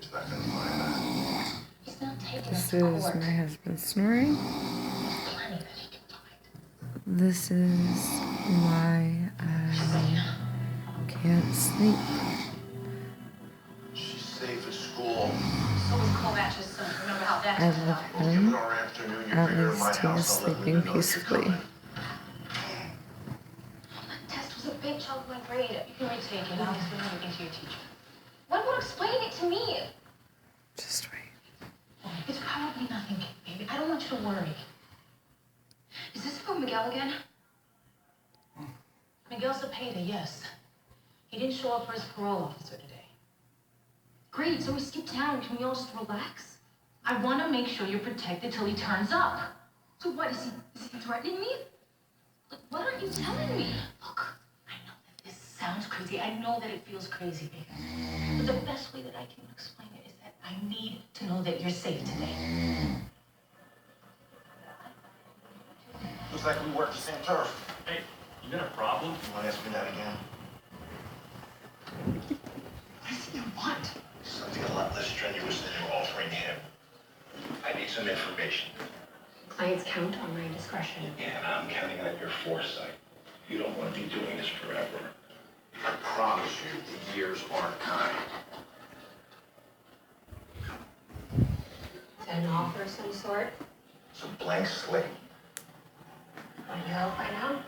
He's not gonna find that. He's not taking This us to is court. my husband snoring. Plenty that he can find. This is why I can't sleep. She's safe at school. So was Kovacs' son. Remember how that I turned love out? We'll give it him. our afternoon. You At bring her to my least he is house. I'll let sleeping Linda know that you're peacefully. coming. That test was a big chunk of my grade. You can retake it. I'll explain everything to your teacher. When will explain it to me? Just wait. It's probably nothing, baby. I don't want you to worry. Is this for Miguel again? Miguel Cepeda, yes. He didn't show up for his parole officer today. Great, so we skip town. Can we all just relax? I want to make sure you're protected till he turns up. So what, is he threatening me? Like, what aren't you telling me? Look, I know that this sounds crazy. I know that it feels crazy, baby. But the best way that I can explain it is that I need to know that you're safe today. Looks like we work the same turf. Hey, you got a problem? You want to ask me that again? What is it you want? Something a lot less strenuous than you're offering him. I need some information. Clients count on my discretion. And I'm counting on your foresight. You don't want to be doing this forever. I promise you, the years aren't kind. Is that an offer of some sort? It's a blank slate. Want to hear out right now?